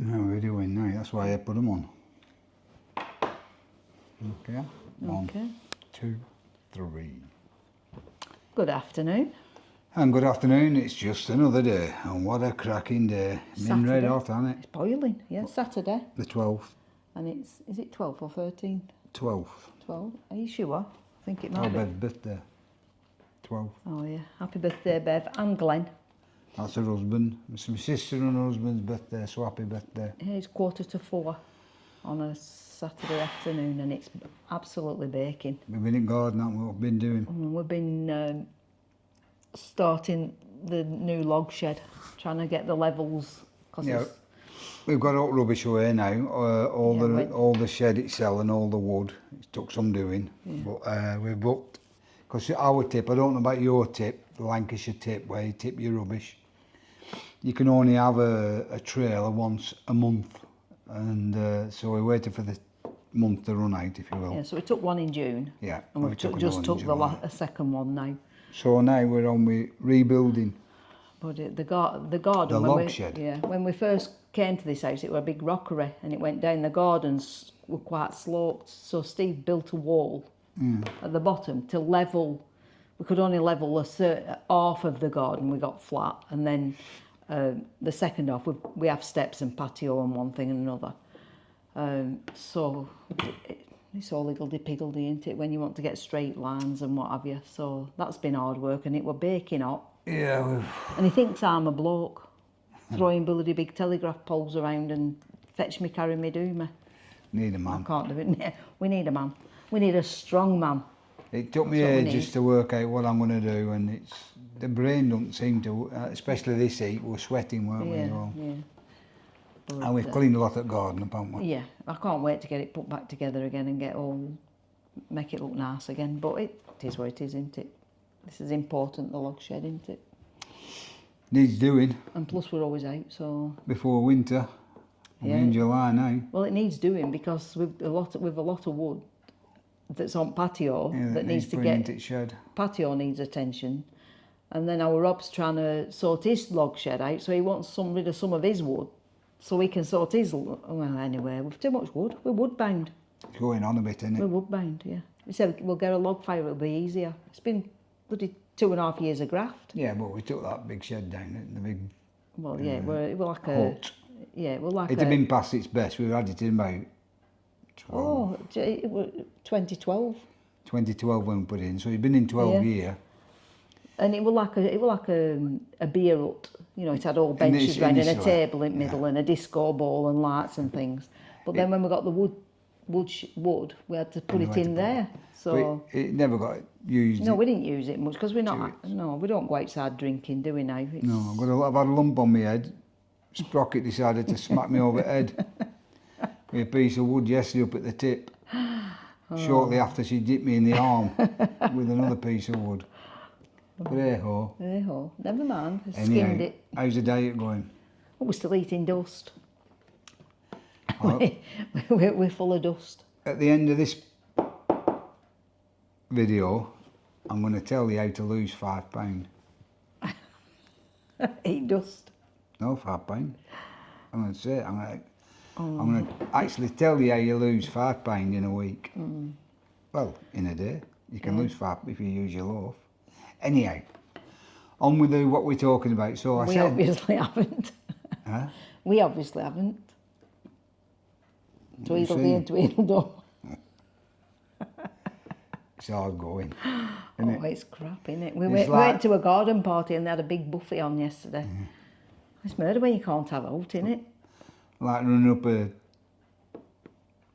No, we're doing now. That's why I put them on. Okay. One, Okay. 2, 3. Good afternoon. And good afternoon. It's just another day, and what a cracking day. Been red hot, hasn't it? It's boiling. Yeah, Saturday. The 12th. And is it 12th or 13th? 12th. 12. Are you sure? I think it Oh, might be. Bev's birthday. 12th. Oh yeah. Happy birthday, Bev and Glenn. That's her husband. It's my sister and her husband's birthday, so happy birthday. Yeah, it's 3:45 on a Saturday afternoon, and it's absolutely baking. We've been in garden, haven't we? What we've been doing. We've been starting the new log shed, trying to get the levels. Cause Yeah, we've got all rubbish away now. All the shed itself and all the wood. It took some doing, but we've booked. Because our tip, I don't know about your tip, the Lancashire tip, where you tip your rubbish. You can only have a trailer once a month, and so we waited for the month to run out, if you will. Yeah, so we took one in June. Yeah, and we've just took a second one now. So now we're on with rebuilding. But the garden. The log shed. Yeah, when we first came to this house, it was a big rockery, and it went down. The gardens were quite sloped, so Steve built a wall at the bottom to level. We could only level a certain half of the garden. We got flat, and then the second half we have steps and patio and one thing and another. So it's all higgledy-piggledy, isn't it, when you want to get straight lines and what have you. So that's been hard work, and it were baking hot. Yeah. And he thinks I'm a bloke, throwing bloody big telegraph poles around and fetch me, carry me, do me. Need a man. I can't do it. We need a man. We need a strong man. It took me ages to work out what I'm going to do, and the brain doesn't seem to, especially this heat, we're sweating, weren't we? Yeah. But, and we've cleaned a lot of garden, haven't we? Yeah, I can't wait to get it put back together again and make it look nice again. But it is what it is, isn't it? This is important, the log shed, isn't it? Needs doing. And plus we're always out, so... Before winter. We're in July now. Well, it needs doing because we've a lot of wood that's on patio that needs to get... into its shed. Patio needs attention. And then our Rob's trying to sort his log shed out, so he wants rid of some of his wood so he can sort his... Well, anyway, we've too much wood. We're wood bound. It's going on a bit, isn't it? We're wood bound, yeah. We said we'll get a log fire, it'll be easier. It's been bloody 2.5 years of graft. Yeah, but we took that big shed down, the big we're like a... hut. Yeah, we're like it had been past its best. We've had it in about 12. Oh, it was 2012. 2012 when we put it in, so it's been in 12 years. And it was like a beer hut. You know, it had all benches round and a table in the middle and a disco ball and lights and things. But then when we got the wood, we had to put it in there. So it never got used. No, we didn't use it much because we're not. No, we don't go outside drinking, do we now? No, I've had a lump on my head. Sprocket decided to smack me over the head with a piece of wood yesterday up at the tip. Shortly after, she dipped me in the arm with another piece of wood. But hey ho. Hey ho. Never mind. Skinned it. How's the diet going? Oh, we're still eating dust. We're full of dust. At the end of this video, I'm going to tell you how to lose £5. Eat dust. No, £5. I'm going to say it. I'm going to actually tell you how you lose £5 in a week. Well, in a day. You can lose £5 if you use your loaf. Anyhow, on with what we're talking about. So we obviously haven't. Huh? We obviously haven't. Tweedledee and Tweedledum. It's hard going. It's crap, isn't it? We went to a garden party and they had a big buffet on yesterday. It's murder when you can't have out, innit? Like running up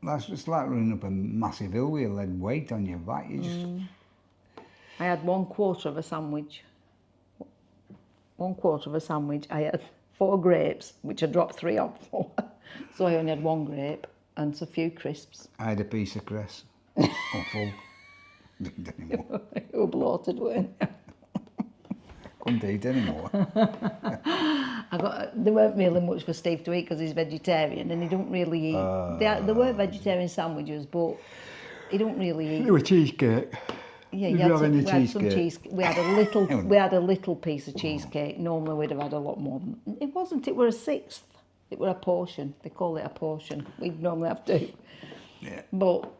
that's just like running up a massive hill with a lead weight on your back. You just... I had 1/4 of a sandwich. 1/4 of a sandwich. I had 4 grapes, which I dropped 3 off for. So I only had 1 grape and a few crisps. I had a piece of cress. Or full. Didn't anymore. You were bloated, weren't you? Couldn't eat anymore. There weren't really much for Steve to eat because he's vegetarian and he don't really eat. There were vegetarian sandwiches, but he don't really eat. They were cheesecake. Yeah, we had some cheesecake. We had a little piece of cheesecake. Normally we'd have had a lot more. It wasn't. It were a 6th. It were a portion. They call it a portion. We'd normally have two. Yeah. But,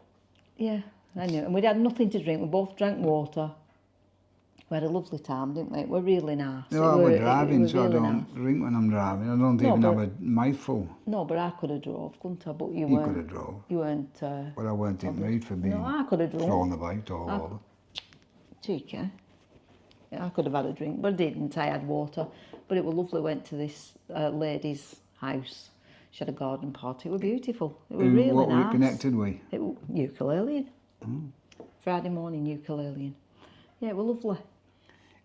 yeah, anyway. And we'd had nothing to drink. We both drank water. We had a lovely time, didn't we? It were really nice. No, we're driving, so I really don't nice. drink when I'm driving. I don't No, even have but- a mouthful. No, but I could have drove, couldn't I? But you You weren't. could have drove, You weren't. but I weren't in the mood for being No, I could have drove. thrown about all I- over. Cheeky. Yeah, I could have had a drink, but I didn't. I had water. But it was lovely. Went to this lady's house. She had a garden party. It was beautiful. It was really What nice. were you connected with? It was ukuleleing. Friday morning ukuleleing. Yeah, it was lovely.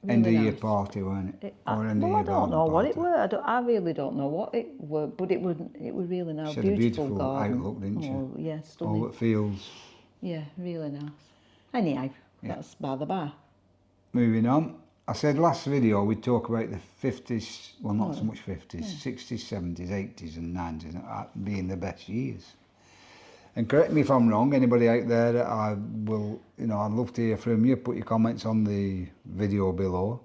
End of Really year nice. party, weren't it? Or end of Well, year I don't garden know what it party? were. I really don't know what it were, but it was really nice. She had a beautiful garden. outlook, didn't she? Oh, yeah, stunning. All the fields. Yeah, really nice. Anyhow, Yeah. that's by the by. Moving on. I said last video we'd talk about the 50s, well not so much 50s, 60s, 70s, 80s and 90s being the best years. And correct me if I'm wrong, anybody out there that I will, I'd love to hear from you, put your comments on the video below.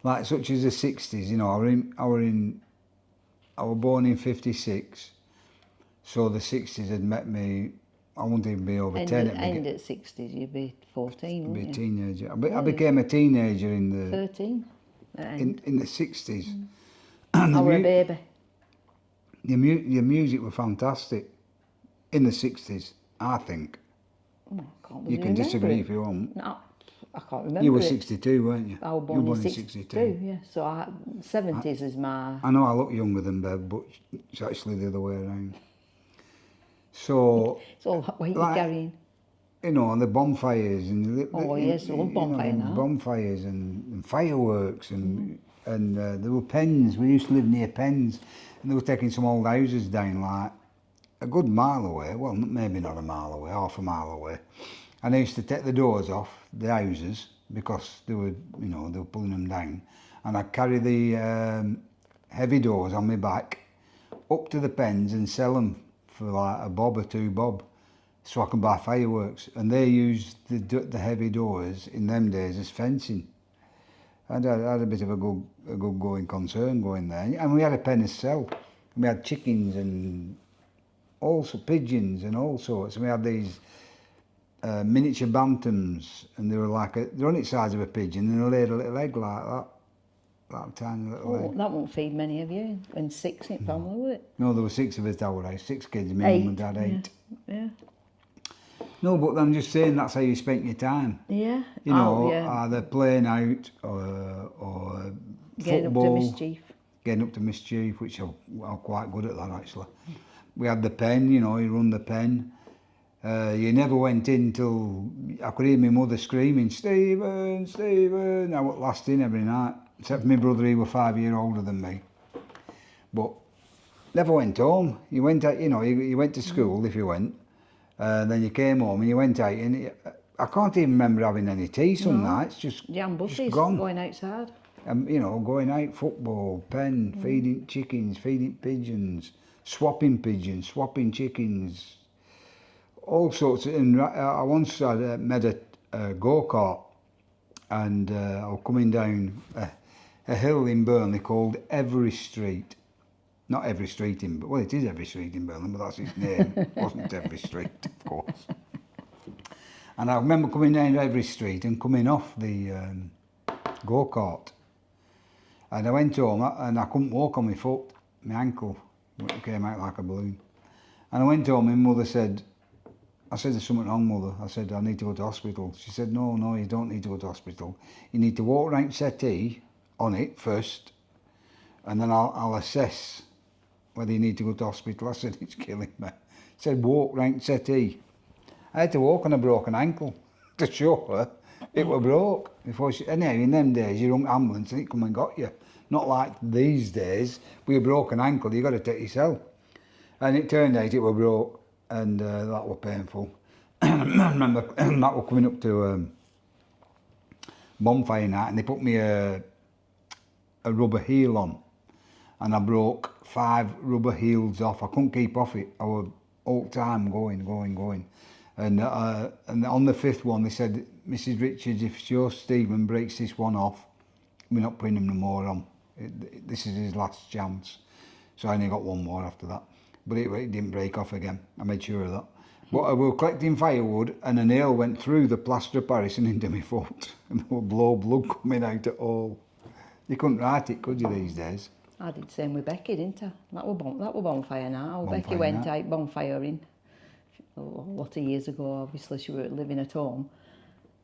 Like such as the 60s, I was born in 56, so the 60s had met me, I wouldn't even be over 10 at the End at 60s, you'd be 14, I'd be a wouldn't you? teenager. I became a teenager in the 13 at end. in the 60s. I were a baby. The music was fantastic in the 60s, I think. Oh, I can't You really can remember disagree it. if you want. No, I can't remember You were it. 62, weren't you? I was You were born in 62, yeah. So 70s is my... I know I look younger than Bev, but it's actually the other way around. So, It's all that weight Like- you're carrying. and the bonfires and Oh, yes, I love bonfire now. bonfires and fireworks and there were pens. We used to live near pens, and they were taking some old houses down like a good mile away. Well, maybe not a mile away, half a mile away. And they used to take the doors off the houses because they were pulling them down, and I'd carry the heavy doors on my back up to the pens and sell them for like a bob or 2 bob, so I can buy fireworks. And they used the heavy doors in them days as fencing. I had a bit of a good going concern going there, and we had a pen to sell. We had chickens and also pigeons and all sorts. And we had these miniature bantams, and they were they're on the size of a pigeon, and they laid a little egg like that tiny little egg. Oh, that won't feed many of you. And 6 in family, would it? No, there were 6 of us at our house, 6 kids, me, mum and dad, 8. Yeah. No, but I'm just saying that's how you spent your time. Yeah. You know, yeah. either playing out or Getting up to football, mischief. getting up to mischief, which I'm quite good at that actually. We had the pen, you run the pen. You never went in till I could hear my mother screaming, "Stephen, Stephen!" I was last in every night, except for my brother, he was 5 years older than me. But never went home. You went out, you went to school if you went. Then you came home and you went out, and I can't even remember having any tea some nights. Just Jam buses, gone. going outside. Going out, football, pen, feeding chickens, feeding pigeons, swapping chickens, all sorts. And I once had made a go-kart, and I was coming down a hill in Burnley called Every Street. Not every street in, well, it is every street in Burnley, but that's its name. It wasn't every street, of course. And I remember coming down every street and coming off the go-kart. And I went home and I couldn't walk on my foot. My ankle came out like a balloon. And I went home and mother said, I said, "There's something wrong, mother." I said, "I need to go to hospital." She said, no, you don't need to go to hospital. You need to walk round settee on it first, and then I'll assess whether you need to go to hospital. I said, "It's killing me." She said, "Walk round settee." I had to walk on a broken ankle to show her it were broke. Anyway, in them days, you rung ambulance and it come and got you. Not like these days, with a broken ankle, you got to take yourself. And it turned out it were broke, and that was painful. I remember that was coming up to bonfire night, and they put me a rubber heel on, and I broke 5 rubber heels off. I couldn't keep off it. I was all the time going. And on the 5th one, they said, "Mrs. Richards, if your Stephen breaks this one off, we're not putting him no more on. This is his last chance." So I only got one more after that. But it didn't break off again. I made sure of that. But I was collecting firewood and a nail went through the plaster of Paris and into my foot. And there was blood coming out at all. You couldn't write it, could you, these days? I did the same with Becky, didn't I? That was bonfire now. Bonfire Becky went night. out bonfiring a lot of years ago. Obviously, she was living at home.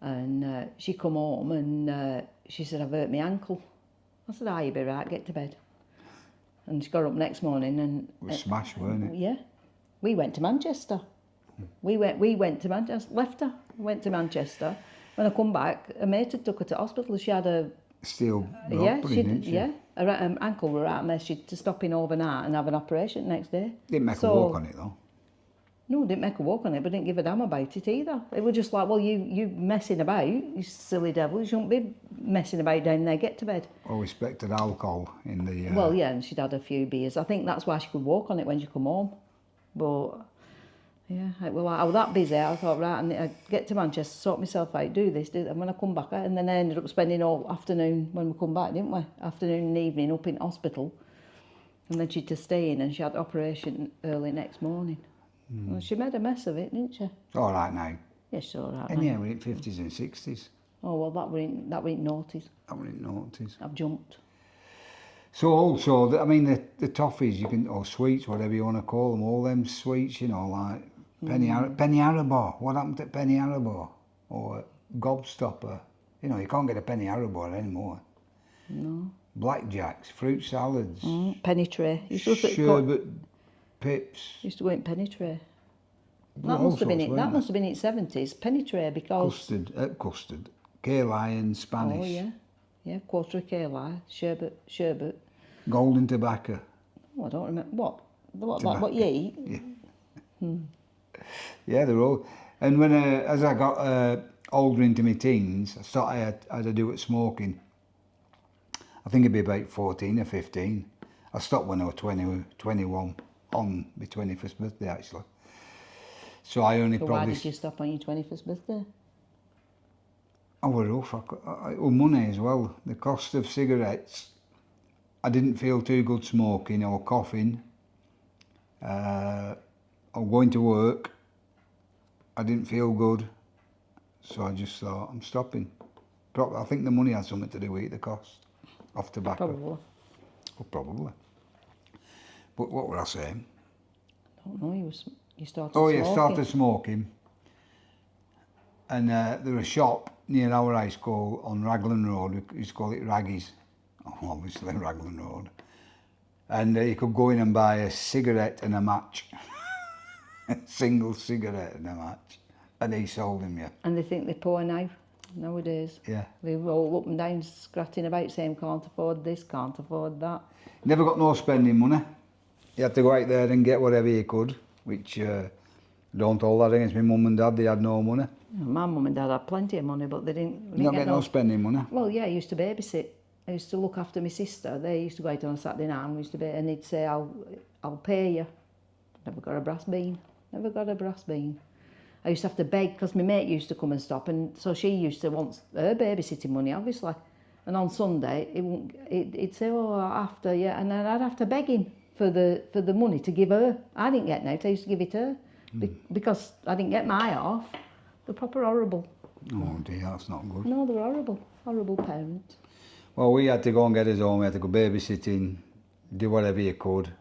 And she come home and she said, I've hurt my ankle. I said, you'll be right, get to bed. And she got up next morning and... It was smashed, weren't it? Yeah. We went to Manchester. We went to Manchester, left her, went to Manchester. When I come back, a mate had took her to hospital. She had a... Steel yeah, rod, didn't she? yeah. Her ankle were out and she had to stop in overnight and have an operation next day. Didn't make her walk on it, though. No, didn't make her walk on it, but didn't give a damn about it either. It was just like, well, you messing about, you silly devil. You shouldn't be messing about down there, get to bed. Well, respected alcohol in the... Well, yeah, and she'd had a few beers. I think that's why she could walk on it when she come home. But, yeah, I was that busy, I thought, right, I'd get to Manchester, sort myself out, do this, do that. And when I come back, and then I ended up spending all afternoon when we come back, didn't we? Afternoon and evening up in hospital. And then she'd to stay in and she had the operation early next morning. Well, she made a mess of it, didn't she? It's all right now. Yes, she's all right. And now. yeah, we're in 50s and 60s. Oh, well, that were in noughties. That were in noughties. I've jumped. So also, I mean, the toffees, you can, or sweets, whatever you want to call them, all them sweets, you know, like Penny Haribo. What happened to Penny Haribo? Or Gobstopper. You know, you can't get a Penny Haribo anymore. No. Blackjacks, fruit salads. Penny tray. Sherbet pips. Used to go in penny tray. Well, That must have been sorts, it. That weren't must have been it 70s. Penny tray because. Custard. Key lime, Spanish. Oh yeah, yeah. Quarter of kale, sherbet. Golden tobacco. Oh, I don't remember what Tobacco. what you eat. Yeah. Yeah, they're all. And when as I got older into my teens, I had to do it smoking. I think it'd be about 14 or 15. I stopped when I was 21, on my 21st birthday actually. So I only But probably... why did you stop on your 21st birthday? I was rough. It was money as well. The cost of cigarettes. I didn't feel too good smoking or coughing. Or going to work. I didn't feel good. So I just thought, I'm stopping. I think the money had something to do with the cost of tobacco. Probably. Well, probably. But what were I saying? I don't know. You started. Oh smoking. yeah, started smoking. And there was a shop near our high school on Raglan Road. We used to call it Raggy's. Oh, obviously Raglan Road. And you could go in and buy a cigarette and a match. A single cigarette and a match. And he sold them you. And they think they're poor now, nowadays. Yeah. They roll up and down scratching about saying can't afford this, can't afford that. Never got no spending money. You had to go out there and get whatever you could, which don't hold that against my mum and dad, they had no money. My mum and dad had plenty of money, but they didn't You don't get get no spending money. Well, yeah, I used to babysit. I used to look after my sister. They used to go out on a Saturday night and we used to and he'd say, I'll pay you. Never got a brass bean. Never got a brass bean. I used to have to beg because my mate used to come and stop, and so she used to want her babysitting money, obviously. And on Sunday, he'd say, "Oh, after yeah," and then I'd have to beg him for the money to give her. I didn't get it. I used to give it her because I didn't get my half. They're proper horrible. Oh dear, that's not good. No, they're horrible parents. Well, we had to go and get us home. We had to go babysitting, do whatever you could,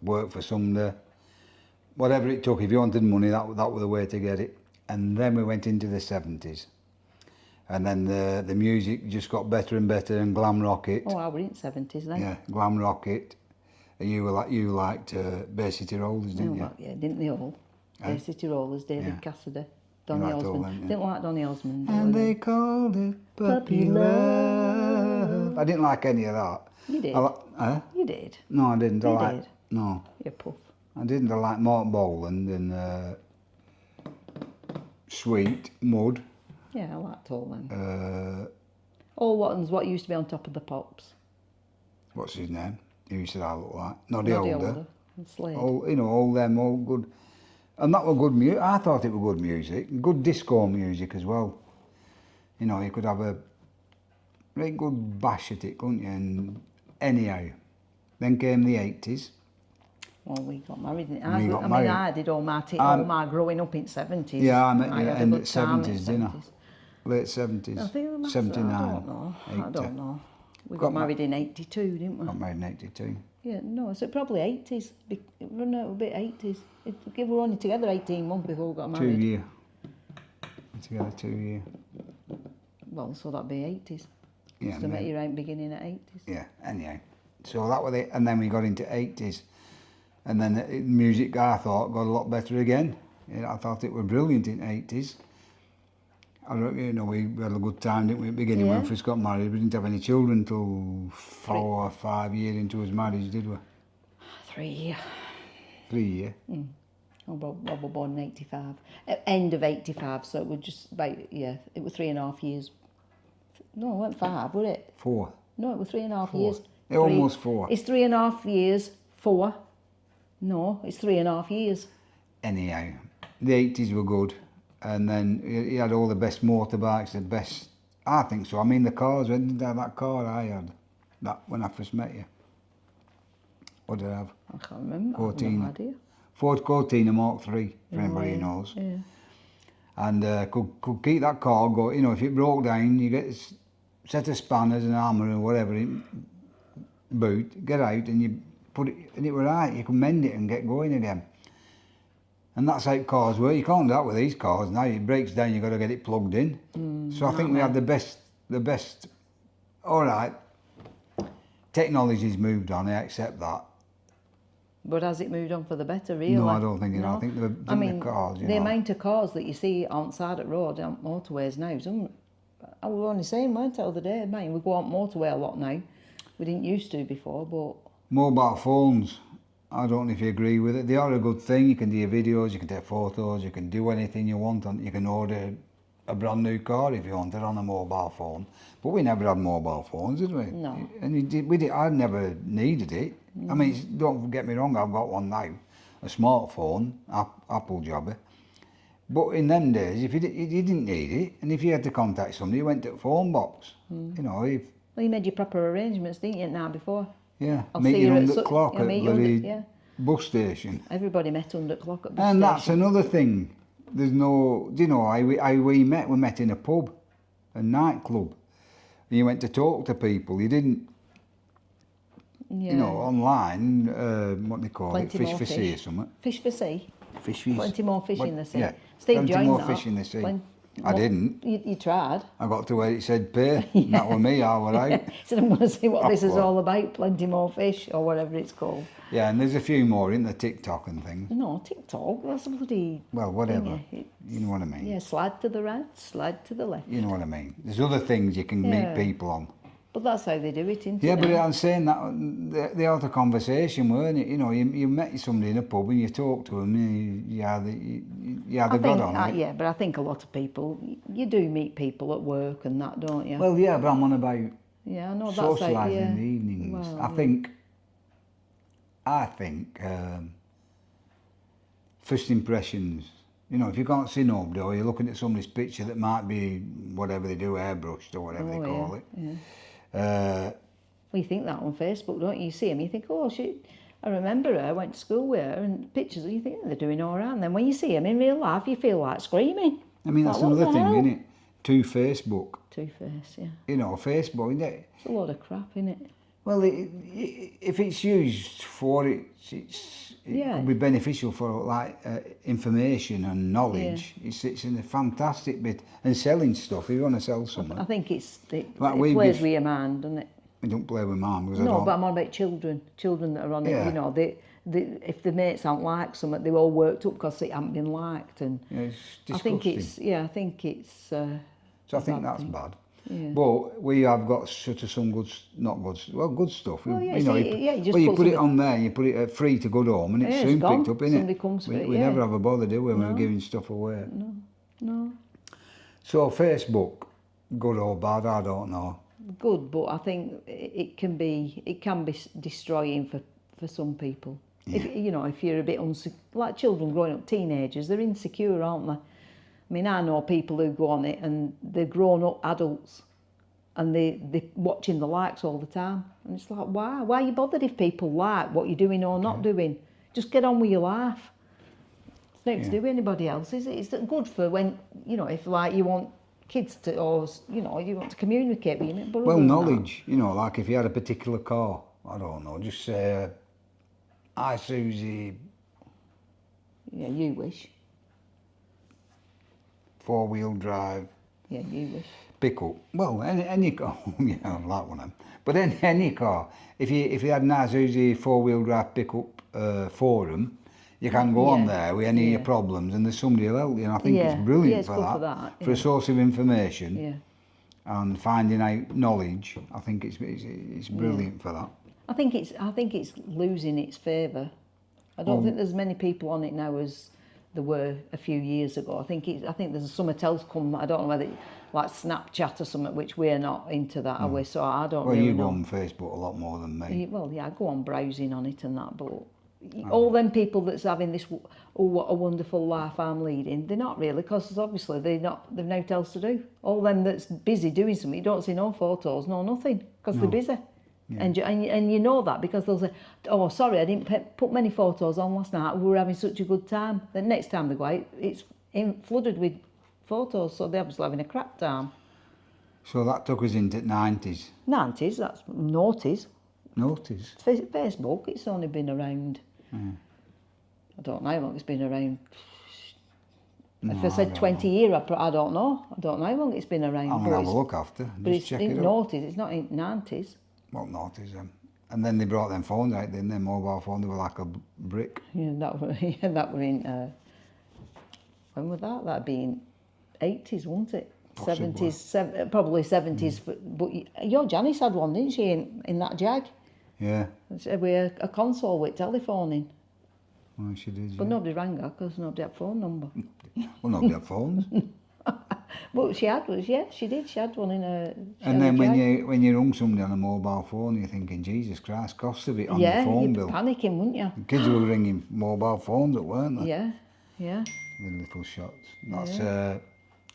work for Sunday. Whatever it took, if you wanted money, that was the way to get it. And then we went into the 70s. And then the music just got better and better, and glam rocket. Oh, I was in 70s then. Yeah, glam rocket. And you liked Bay City Rollers, didn't you? Well, yeah, didn't they all? Bay City Rollers, David Yeah. Cassidy, Donny liked all Osmond. them, yeah. Didn't like Donny Osmond. And they called it puppy love. I didn't like any of that. You did. You did. No, I didn't. You did. No, You puff. I didn't. I like Mark Boland and Sweet, Mud. Yeah, I liked all them. Uh, What used to be on top of the pops. what's his name? Who said I look like? Noddy Older. And Slade. All them, all good. And that was good music. I thought it was good music. Good disco music as well. You know, you could have a very good bash at it, couldn't you? And anyhow, Then came the 80s. Well, we got married. married. I did all my growing up in 70s. Yeah, I met you had a in good the time 70s, didn't I? Late 70s. I think it must, 79. I don't know. 80. I don't know. We Got got married in 82, didn't we? Got married in 82. Yeah, no, so probably 80s. No, a bit 80s. We were only together 18 months before we got 2 married. year. Together 2 year. Well, so that'd be 80s. Yeah. So met you right beginning at 80s. Yeah, anyhow. So that was it, and then we got into 80s. And then the music, I thought, got a lot better again. I thought it was brilliant in 80s. I don't, we had a good time, didn't we, at the beginning when we first got married. We didn't have any children until 4 or 5 years into his marriage, did we? 3 years. 3 years. I was born in 85. End of 85, so it was just about, it was 3.5 years. No, it wasn't 5, was it? 4. No, it was 3.5 4. years. Almost 4. It's 3.5 years, 4. No, it's 3.5 years. Anyhow, the 80s were good. And then he had all the best motorbikes, the best, I think so. I mean, the cars, I didn't have that car I had that when I first met you. What did I have? I can't remember. Cortina. I have no idea. Ford Cortina Mark III, for anybody who knows. Yeah. And could keep that car going. If it broke down, you get a set of spanners and hammer or whatever in boot, get out and you put it, and it was right. You could mend it and get going again. And that's how cars were. You can't do that with these cars now. It breaks down, you've got to get it plugged in. So I think we had the best, all right, technology's moved on, I accept that. But has it moved on for the better, really? No, I don't think it. No? I think the cars, the amount of cars that you see outside at road, on motorways now, I was only saying, weren't I, the other day, mate, we go on motorway a lot now. We didn't used to before, but... Mobile phones, I don't know if you agree with it. They are a good thing. You can do your videos, you can take photos, you can do anything you want. You can order a brand new car if you want it on a mobile phone. But we never had mobile phones, did we? No. And I never needed it. I mean, don't get me wrong, I've got one now, a smartphone, Apple jobber. But in them days, if you didn't need it, and if you had to contact somebody, you went to the phone box. Well, you made your proper arrangements, didn't you, now before? Yeah, I'll meet see you you under at the clock at the yeah. bus station. Everybody met under the clock at bus And station. that's another thing. There's no, do you know how we met? We met in a pub, a nightclub. And you went to talk to people. You didn't, online, what do they call Plenty it? Fish more for fish. sea or something. Fish for sea? Fish. Plenty more fish in the sea. Yeah, Steve plenty joined more that. fish in the sea. I Well, didn't. You tried. I got to where it said pay. And that was me, I was out. So I want to see what this is Upward. all about. Plenty more fish, or whatever it's called. Yeah, and there's a few more in the TikTok and things. No, TikTok, that's bloody... Well, whatever. thingy. You know what I mean? Yeah, slide to the right, slide to the left. You know what I mean? There's other things you can Yeah. meet people on. But that's how they do it, isn't Yeah, it? but now? I'm saying that they had a conversation, weren't it? You met somebody in a pub and you talked to them, and you had a god on it. Yeah, but I think a lot of people, you do meet people at work and that, don't you? Well, yeah, but I'm on about yeah, I know that's like, socialising yeah. in the evenings. Well, I think first impressions, if you can't see nobody or you're looking at somebody's picture that might be whatever they do, airbrushed or whatever they call it. Yeah. Uh, Well, you think that on Facebook, don't you? You see them, you think, oh, shit, I remember her, I went to school with her, and pictures, you think they're doing all right. And then when you see them in real life, you feel like screaming. I mean, that's Like, what another the thing, hell? isn't it? To Facebook. Two-Face, yeah. Facebook, isn't it? It's a load of crap, isn't it? Well, if it's used for it Yeah. could be beneficial for information and knowledge. It's in a fantastic bit and selling stuff. If you want to sell something, I think it Like we plays give- with your mind, doesn't it? I don't play with mine because I No, don't. but I'm on about children that are on Yeah. it. If the mates aren't like something, they're all worked up because it hasn't been liked. And Yeah, it's disgusting. I think it's. So I think bad that's thing. bad. Yeah. But we have got sort of some good stuff. Well, yeah, you know, you just you put put it something- on there, you put it at free to good home, and it's Yeah, soon it's gone. picked up, innit? Somebody comes for it, We yeah. never have a bother, do we, when No. we're giving stuff away? No. So Facebook, good or bad, I don't know. Good, but I think it can be destroying for some people. If you're a bit like children growing up, teenagers, they're insecure, aren't they? I mean, I know people who go on it and they're grown up adults and they watching the likes all the time. And it's like, why? Why are you bothered if people like what you're doing or not doing? Just get on with your life. It's nothing to do with anybody else, is it? It's good for when, you know, if like you want kids to, or, you know, you want to communicate with you. But Well, knowledge, you know, like if you had a particular car, I don't know, just say, hi Susie, yeah, you wish. 4-wheel drive, Yeah, you wish. pickup. Well, any car, yeah, I like one of them. But any car, if you had a nice Susie 4-wheel drive pickup forum, you can go on there with any of your problems and there's somebody who'll help you. And I think it's brilliant it's for good that. for that. For a source of information. Yeah. And finding out knowledge, I think it's brilliant for that. I think it's losing its favour. I don't think there's many people on it now as there were a few years ago. I think there's something else come. I don't know whether like Snapchat or something, which we're not into that, are we? So I don't really know. Well, you go on Facebook a lot more than me. Well, yeah, I go on browsing on it and that, but all them people that's having this, oh, what a wonderful life I'm leading, they're not really, because obviously they've nothing else to do. All them that's busy doing something, you don't see no photos, no nothing, because they're busy. Yeah. And you know that because they'll say, oh, sorry, I didn't put many photos on last night, we were having such a good time. Then next time they go out, it's flooded with photos, so they're obviously having a crap time. So that took us into 90s. 90s, that's noughties. Noughties? Facebook, it's only been around... I don't know how long it's been around. If I said 20 years, I don't know. I don't know how long it's been around. I'm going to have a look after. But it's in noughties, it's not in 90s. What noughties then? And then they brought them phones out, didn't they? Mobile phone, they were like a brick. Yeah, that were in... when was that? That'd be in 80s, wouldn't it? Possibly. 70s, probably 70s. But your Janice had one, didn't she, in that Jag? Yeah. With a console with telephoning. Well, she did, But nobody rang her because nobody had phone number. Well, nobody had phones. But she had one, yeah, she did. She had one in a... And then when you rung somebody on a mobile phone, you're thinking, Jesus Christ, cost of it on the phone bill. Yeah, you'd panicking, wouldn't you? The kids were ringing mobile phones, weren't they? Yeah, yeah. The little shots. That's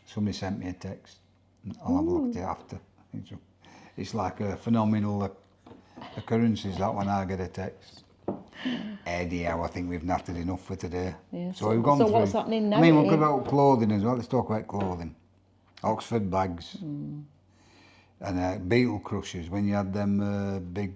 somebody sent me a text. I'll have a look at it after. It's like a phenomenal occurrence, is that when I get a text. Anyhow, I think we've nattered enough for today. Yeah. So we've gone through. What's happening now? I mean, we'll talk about clothing as well. Let's talk about clothing. Oxford bags and beetle crushers. When you had them big,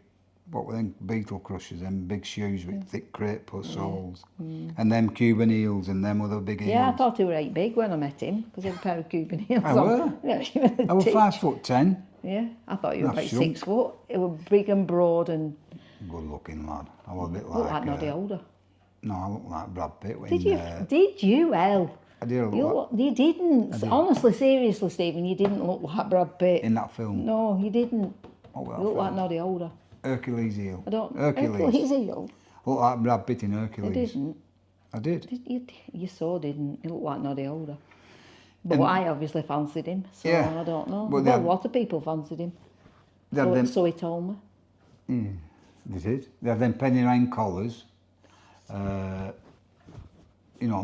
what were them, beetle crushers? Them big shoes with thick crepe soles, and them Cuban heels and them other big heels. Yeah, I thought he were 8 big when I met him because he had a pair of Cuban heels I on. were. Yeah, I was 5'10". Yeah, I thought you were about shrunk. 6 foot. It was big and broad and... Good looking lad. I was a bit Looked like Noddy Older. No, I look like Brad Pitt. When, Did you? Did you, El? I did look like, You didn't. Honestly, seriously, Stephen, you didn't look like Brad Pitt. in that film. No, you didn't. Oh, well, You look like Noddy Older. Hercules heel. Hercules heel. Look like Brad Pitt in Hercules. You didn't. I did. You so didn't. You look like Noddy Older. But I obviously fancied him, so I don't know. But Well, a lot of people fancied him. So he told me. Yeah, they did. They had them penny round collars. You know,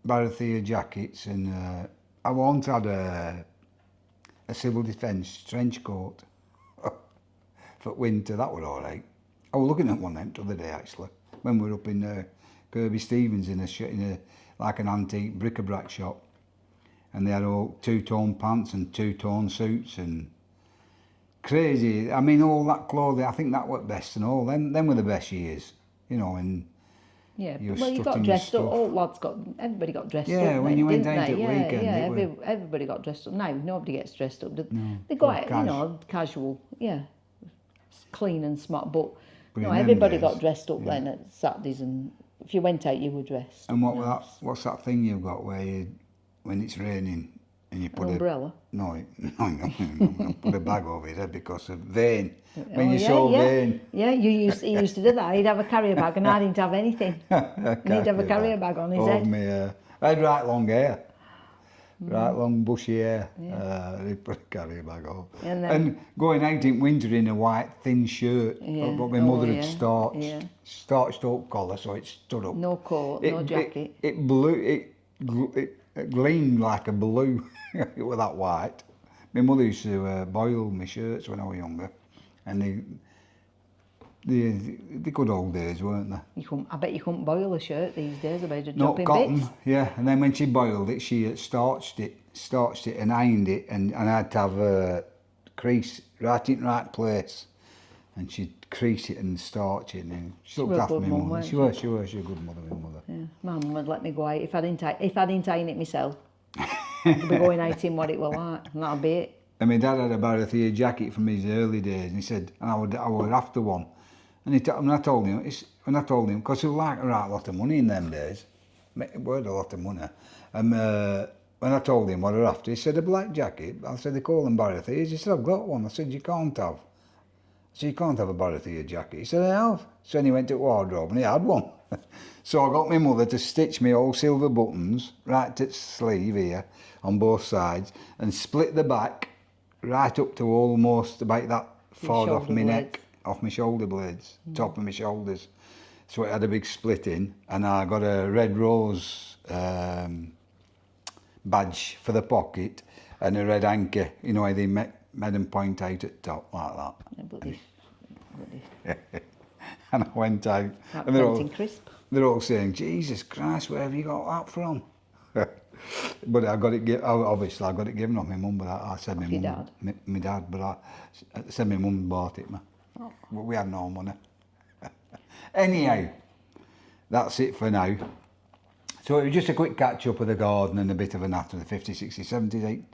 Barathea jackets, and I once had a civil defence trench coat for winter. That was all right. I was looking at one them the other day actually when we were up in Kirby Stevens in a like an antique bric-a-brac shop, and they had all 2-tone pants and 2-tone suits and crazy. I mean, all that clothing. I think that worked best and all. Them were the best years, you know. And yeah, well, you got dressed up. All lads everybody got dressed up. Yeah, when you went out at weekend. Yeah, everybody got dressed up. Now nobody gets dressed up. They got you know, casual. Yeah, clean and smart. But no, everybody got dressed up then at Saturdays, and if you went out, you were dressed. And what's that thing you've got where when it's raining and you put an umbrella? No, put a bag over your head because of vein. When you saw vein. Yeah, he used to do that. He'd have a carrier bag and I didn't have anything. And he'd have a carrier bag on his head. I had right long hair. Right long bushy hair. He'd put a carrier bag on. And going out in winter in a white thin shirt. But my mother had starched up collar so it stood up. No coat, no jacket. It gleamed like a blue with that white. My mother used to boil my shirts when I was younger, and the good old days, weren't they? I bet you couldn't boil a shirt these days. I bet you'd Not drop in cotton, bits. yeah. And then when she boiled it, she starched it and ironed it, and I had to have a crease right in the right place. And she'd crease it and starch it, and she looked was a after good me mum, mother. weren't She was a good mother, my mother. Yeah. My mum would let me go out. If I didn't iron it myself, I'd be going out in what it was like, and that'd be it. And my dad had a Barathea jacket from his early days, and he said, and I would after one. And I told him, because it was like a right lot of money in them days. It was a lot of money. And when I told him what I was after, he said, a black jacket. I said, they call them Baratheas. He said, I've got one. I said, you can't have. So you can't have a Barathea jacket. He said, I have. So then he went to the wardrobe and he had one. So I got my mother to stitch me all silver buttons right to the sleeve here on both sides and split the back right up to almost about that far off my neck, off my shoulder blades, top of my shoulders. So it had a big split in, and I got a red rose badge for the pocket and a red anchor, you know, how they made them point out at the top like that. Yeah, bloody. And I went out, That and crisp. they're all saying, Jesus Christ, where have you got that from? But I got it, obviously I got it given off my mum, but I said my mum, dad? my dad, but I said my mum bought it, man. Oh. But we had no money. Anyhow, that's it for now. So it was just a quick catch up of the garden and a bit of a natter of the 50s, 60s, 70s,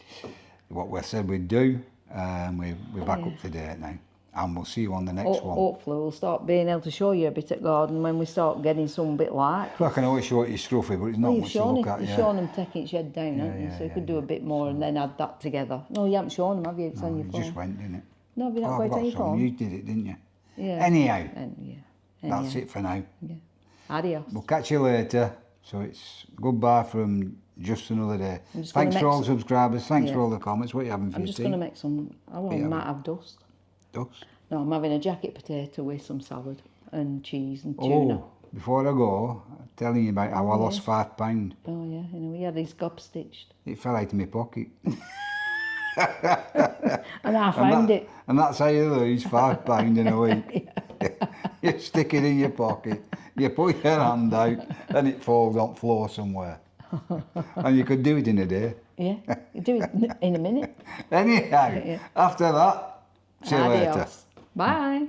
what we said we'd do. We're back up to date now. And we'll see you on the next one. Hopefully we'll start being able to show you a bit at garden when we start getting some bit like. Well, I can always show it you scruffy, but it's not much to look at. You've shown them taking its shed down, haven't you? So you could do a bit more and then add that together. No, you haven't shown them, have you? It's on your phone. You just went, didn't it? No, have you not got it on your phone? You did it, didn't you? Yeah. Anyhow, Anyhow. that's it for now. Yeah. Adios. We'll catch you later. So it's goodbye from just another day. just Thanks gonna for make all the some- subscribers. Thanks Yeah. for all the comments. What are you having for I'm your just tea? going to make some. I might have dust. Dust? No, I'm having a jacket potato with some salad and cheese and tuna. Oh, before I go, I'm telling you about how I lost £5. Oh yeah, you know, he had his gob stitched. It fell out of my pocket. And I found it. And that's how you lose £5 in a week. You stick it in your pocket, you put your hand out, and it falls on the floor somewhere. And you could do it in a day. Yeah, you do it in a minute. Anyhow, after that, see you later. Adios. Bye.